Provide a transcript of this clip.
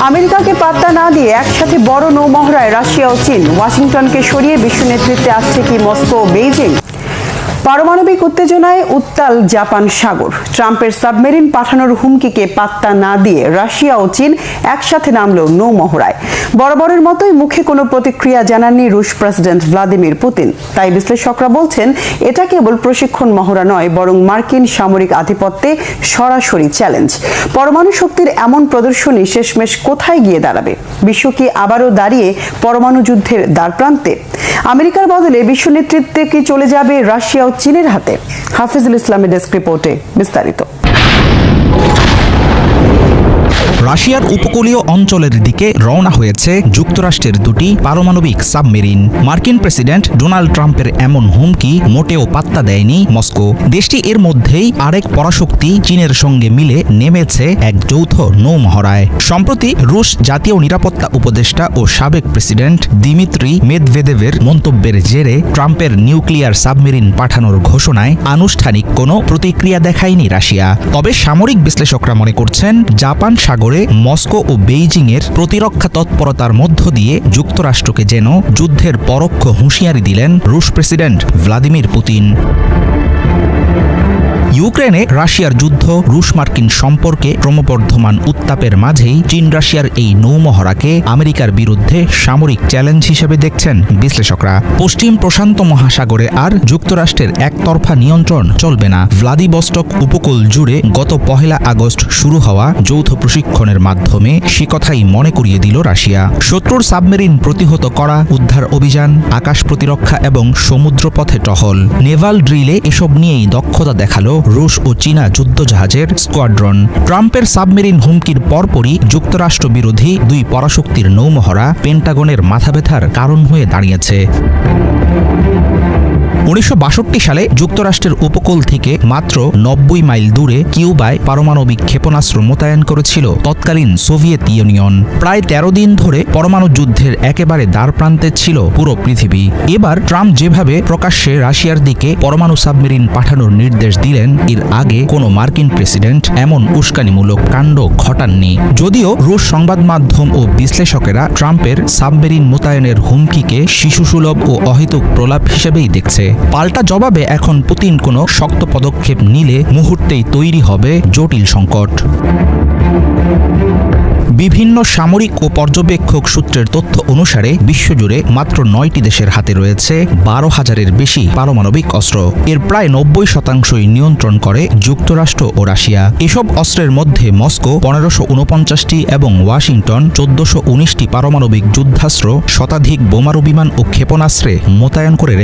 আমেরিকাকে পাত্তা না দিয়ে একসাথে বড় নৌমহড়ায় রাশিয়া ও চীন। ওয়াশিংটনকে সরিয়ে বিশ্ব নেতৃত্বে আসছে কি মস্কো ও বেইজিং? পারমাণবিক উত্তেজনায় উত্তাল জাপান সাগর। ট্রাম্পের সাবমেরিন পাঠানোর হুমকিকে পাত্তা না দিয়ে রাশিয়া ও চীন একসাথে নামল নৌমহড়ায়। বরাবরের মতোই মুখে কোনো প্রতিক্রিয়া জানাননি রুশ প্রেসিডেন্ট ভ্লাদিমির পুতিন। তাই বিশ্লেষকরা বলছেন, এটা কেবল প্রশিক্ষণ মহড়া নয়, বরং মার্কিন সামরিক আধিপত্যে সরাসরি চ্যালেঞ্জ। পরমাণু শক্তির এমন প্রদর্শনী শেষমেশ কোথায় গিয়ে দাঁড়াবে? বিশ্ব কি আবারও দাঁড়িয়ে পরমাণু যুদ্ধের দ্বারপ্রান্তে? আমেরিকার বদলে বিশ্ব নেতৃত্বে কি চলে যাবে রাশিয়া ও চীনের হাতে? হাফিজুল ইসলামের ডেস্ক রিপোর্টে বিস্তারিত। রাশিয়ার উপকূলীয় অঞ্চলের দিকে রওনা হয়েছে যুক্তরাষ্ট্রের দুটি পারমাণবিক সাবমেরিন। মার্কিন প্রেসিডেন্ট ডোনাল্ড ট্রাম্পের এমন হুমকি মোটেও পাত্তা দেয়নি মস্কো। দেশটি এর মধ্যেই আরেক পরাশক্তি চীনের সঙ্গে মিলে নেমেছে এক যৌথ নৌমহড়ায়। সম্প্রতি রুশ জাতীয় নিরাপত্তা উপদেষ্টা ও সাবেক প্রেসিডেন্ট দিমিত্রি মেদভেদেভের মন্তব্যের জেরে ট্রাম্পের নিউক্লিয়ার সাবমেরিন পাঠানোর ঘোষণায় আনুষ্ঠানিক কোনো প্রতিক্রিয়া দেখায়নি রাশিয়া। তবে সামরিক বিশ্লেষকরা মনে করছেন, জাপান সাগরে মস্কো ও বেইজিংয়ের প্রতিরক্ষা তৎপরতার মধ্য দিয়ে যুক্তরাষ্ট্রকে যেন যুদ্ধের পরোক্ষ হুঁশিয়ারি দিলেন রুশ প্রেসিডেন্ট ভ্লাদিমির পুতিন। ইউক্রেনে রাশিয়ার যুদ্ধ, রুশ মার্কিন সম্পর্কে ক্রমবর্ধমান উত্তাপের মাঝেই চীন রাশিয়ার এই নৌমহড়াকে আমেরিকার বিরুদ্ধে সামরিক চ্যালেঞ্জ হিসেবে দেখছেন বিশ্লেষকরা। পশ্চিম প্রশান্ত মহাসাগরে আর যুক্তরাষ্ট্রের একতরফা নিয়ন্ত্রণ চলবে না। ভ্লাদিভস্টক উপকূল জুড়ে গত 1 আগস্ট শুরু হওয়া যৌথ প্রশিক্ষণের মাধ্যমে সে কথাই মনে করিয়ে দিল রাশিয়া। শত্রুর সাবমেরিন প্রতিহত করা, উদ্ধার অভিযান, আকাশ প্রতিরক্ষা এবং সমুদ্রপথে টহল, নেভাল ড্রিলে এসব নিয়েই দক্ষতা দেখালো রুশ ও চীনা যুদ্ধজাহাজের স্কোয়াড্রন। ট্রাম্পের সাবমেরিন হুমকির পরপরই যুক্তরাষ্ট্র বিরোধী দুই পরাশক্তির নৌমহড়া পেন্টাগনের মাথাব্যথার কারণ হয়ে দাঁড়িয়েছে। 1962 সালে যুক্তরাষ্ট্রের উপকূল থেকে মাত্র 90 মাইল দূরে কিউবায় পারমাণবিক ক্ষেপণাস্ত্র মোতায়েন করেছিল তৎকালীন সোভিয়েত ইউনিয়ন। প্রায় 13 দিন ধরে পরমাণু যুদ্ধের একেবারে দ্বারপ্রান্তে ছিল পুরো পৃথিবী। এবার ট্রাম্প যেভাবে প্রকাশ্যে রাশিয়ার দিকে পরমাণু সাবমেরিন পাঠানোর নির্দেশ দিলেন, এর আগে কোনো মার্কিন প্রেসিডেন্ট এমন উস্কানিমূলক কাণ্ড ঘটাননি। যদিও রুশ সংবাদ মাধ্যম ও বিশ্লেষকেরা ট্রাম্পের সাবমেরিন মোতায়েনের হুমকিকে শিশুসুলভ ও অহেতুক প্রলাপ হিসেবেই দেখছে। পাল্টা জবাবে এখন পুতিন কোনো শক্ত পদক্ষেপ নিলে মুহূর্তেই তৈরি হবে জটিল সংকট। বিভিন্ন সামরিক ও পর্যবেক্ষক সূত্রের তথ্য অনুসারে বিশ্বজুড়ে মাত্র 9টি দেশের হাতে রয়েছে 12,000-এর বেশি পারমাণবিক অস্ত্র। এর প্রায় 90%ই নিয়ন্ত্রণ করে যুক্তরাষ্ট্র ও রাশিয়া। এসব অস্ত্রের মধ্যে মস্কো 1549টি এবং ওয়াশিংটন 1419টি পারমাণবিক যুদ্ধাস্ত্র, শতাধিক বোমারু বিমান ও ক্ষেপণাস্ত্রে মোতায়েন করে